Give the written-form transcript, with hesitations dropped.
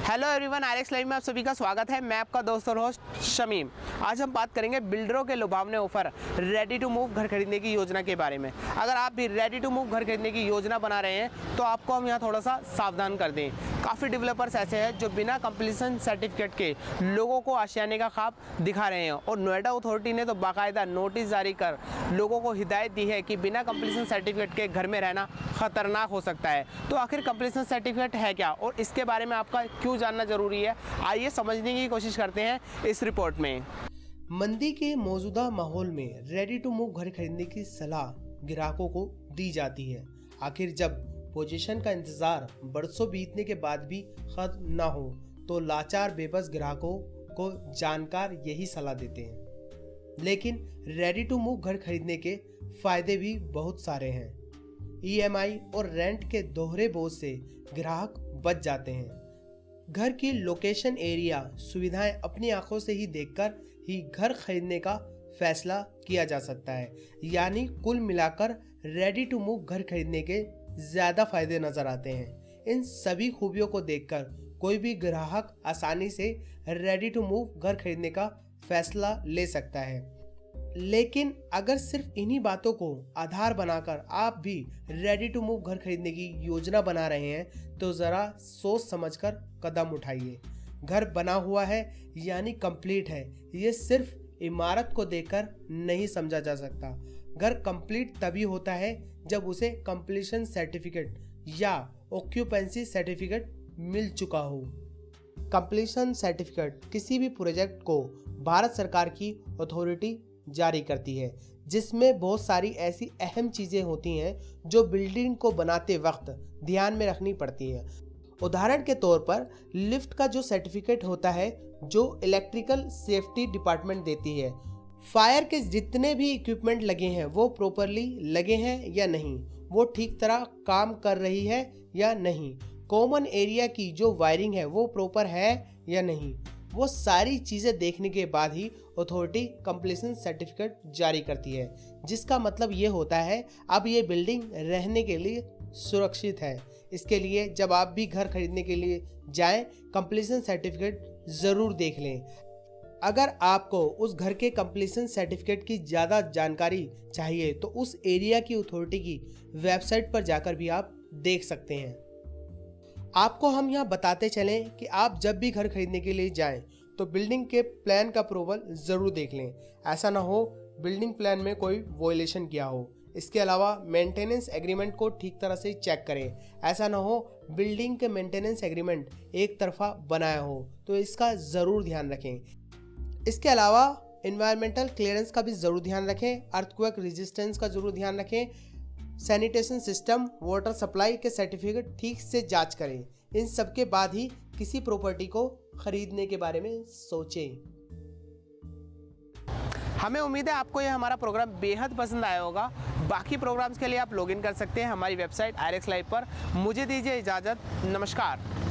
Hello everyone, RX live में आप सभी का स्वागत है। मैं आपका दोस्त और होस्ट शमीम। आज हम बात करेंगे बिल्डरों के लुभावने ऑफर रेडी टू मूव घर खरीदने की योजना के बारे में। अगर आप भी रेडी टू मूव घर खरीदने की योजना बना रहे हैं तो आपको हम यहाँ थोड़ा सा सावधान कर दें। काफ़ी डेवलपर्स ऐसे हैं जो बिना कंप्लीशन सर्टिफिकेट के लोगों को आशियाने का ख्वाब दिखा रहे हैं और नोएडा अथॉरिटी ने तो बाकायदा नोटिस जारी कर लोगों को हिदायत दी है कि बिना कंप्लीशन सर्टिफिकेट के घर में रहना खतरनाक हो सकता है। तो आखिर कंप्लीशन सर्टिफिकेट है क्या और इसके बारे में आपका क्यों जानना जरूरी है, आइए समझने की कोशिश करते हैं इस रिपोर्ट में। मंदी के मौजूदा माहौल में रेडी टू मूव घर खरीदने की सलाह ग्राहकों को दी जाती है। आखिर जब पोजीशन का इंतजार बरसों बीतने के बाद भी खत्म ना हो तो लाचार बेबस ग्राहकों को जानकार यही सलाह देते हैं। लेकिन रेडी टू मूव घर खरीदने के फायदे भी बहुत सारे हैं। ईएमआई और रेंट के दोहरे बोझ से ग्राहक बच जाते हैं। घर की लोकेशन, एरिया, सुविधाएं अपनी आंखों से ही देखकर ही घर खरीदने का फैसला किया जा सकता है। यानी कुल मिलाकर रेडी टू मूव घर खरीदने के ज्यादा फायदे नजर आते हैं। इन सभी खूबियों को देखकर कोई भी ग्राहक आसानी से रेडी टू मूव घर खरीदने का फैसला ले सकता है। लेकिन अगर सिर्फ इन्हीं बातों को आधार बनाकर आप भी रेडी टू मूव घर खरीदने की योजना बना रहे हैं तो जरा सोच समझकर कदम उठाइए। घर बना हुआ है यानी कंप्लीट है, ये सिर्फ इमारत को देखकर नहीं समझा जा सकता। घर कंप्लीट तभी होता है जब उसे कंप्लीशन सर्टिफिकेट या ऑक्यूपेंसी सर्टिफिकेट मिल चुका हो। कंप्लीशन सर्टिफिकेट किसी भी प्रोजेक्ट को भारत सरकार की अथॉरिटी जारी करती है, जिसमें बहुत सारी ऐसी अहम चीज़ें होती हैं जो बिल्डिंग को बनाते वक्त ध्यान में रखनी पड़ती हैं। उदाहरण के तौर पर लिफ्ट का जो सर्टिफिकेट होता है जो इलेक्ट्रिकल सेफ्टी डिपार्टमेंट देती है। फायर के जितने भी इक्विपमेंट लगे हैं वो प्रॉपरली लगे हैं या नहीं, वो ठीक तरह काम कर रही है या नहीं, कॉमन एरिया की जो वायरिंग है वो प्रॉपर है या नहीं, वो सारी चीज़ें देखने के बाद ही अथॉरिटी कंप्लीशन सर्टिफिकेट जारी करती है। जिसका मतलब ये होता है अब ये बिल्डिंग रहने के लिए सुरक्षित है। इसके लिए जब आप भी घर खरीदने के लिए जाएं, कंप्लीशन सर्टिफिकेट ज़रूर देख लें। अगर आपको उस घर के कंप्लीशन सर्टिफिकेट की ज़्यादा जानकारी चाहिए तो उस एरिया की अथॉरिटी की वेबसाइट पर जाकर भी आप देख सकते हैं। आपको हम यहाँ बताते चलें कि आप जब भी घर खरीदने के लिए जाएं तो बिल्डिंग के प्लान का अप्रूवल ज़रूर देख लें। ऐसा ना हो बिल्डिंग प्लान में कोई वॉयलेशन किया हो। इसके अलावा मेंटेनेंस एग्रीमेंट को ठीक तरह से चेक करें। ऐसा ना हो बिल्डिंग के मेंटेनेंस एग्रीमेंट एक तरफा बनाया हो, तो इसका ज़रूर ध्यान रखें। इसके अलावा एनवायरमेंटल क्लियरेंस का भी ज़रूर ध्यान रखें। अर्थक्वेक रेजिस्टेंस का ज़रूर ध्यान रखें। सैनिटेशन सिस्टम, वाटर सप्लाई के सर्टिफिकेट ठीक से जांच करें। इन सब के बाद ही किसी प्रॉपर्टी को खरीदने के बारे में सोचें। हमें उम्मीद है आपको यह हमारा प्रोग्राम बेहद पसंद आया होगा। बाकी प्रोग्राम्स के लिए आप लॉगिन कर सकते हैं हमारी वेबसाइट आरएक्स लाइव पर। मुझे दीजिए इजाज़त, नमस्कार।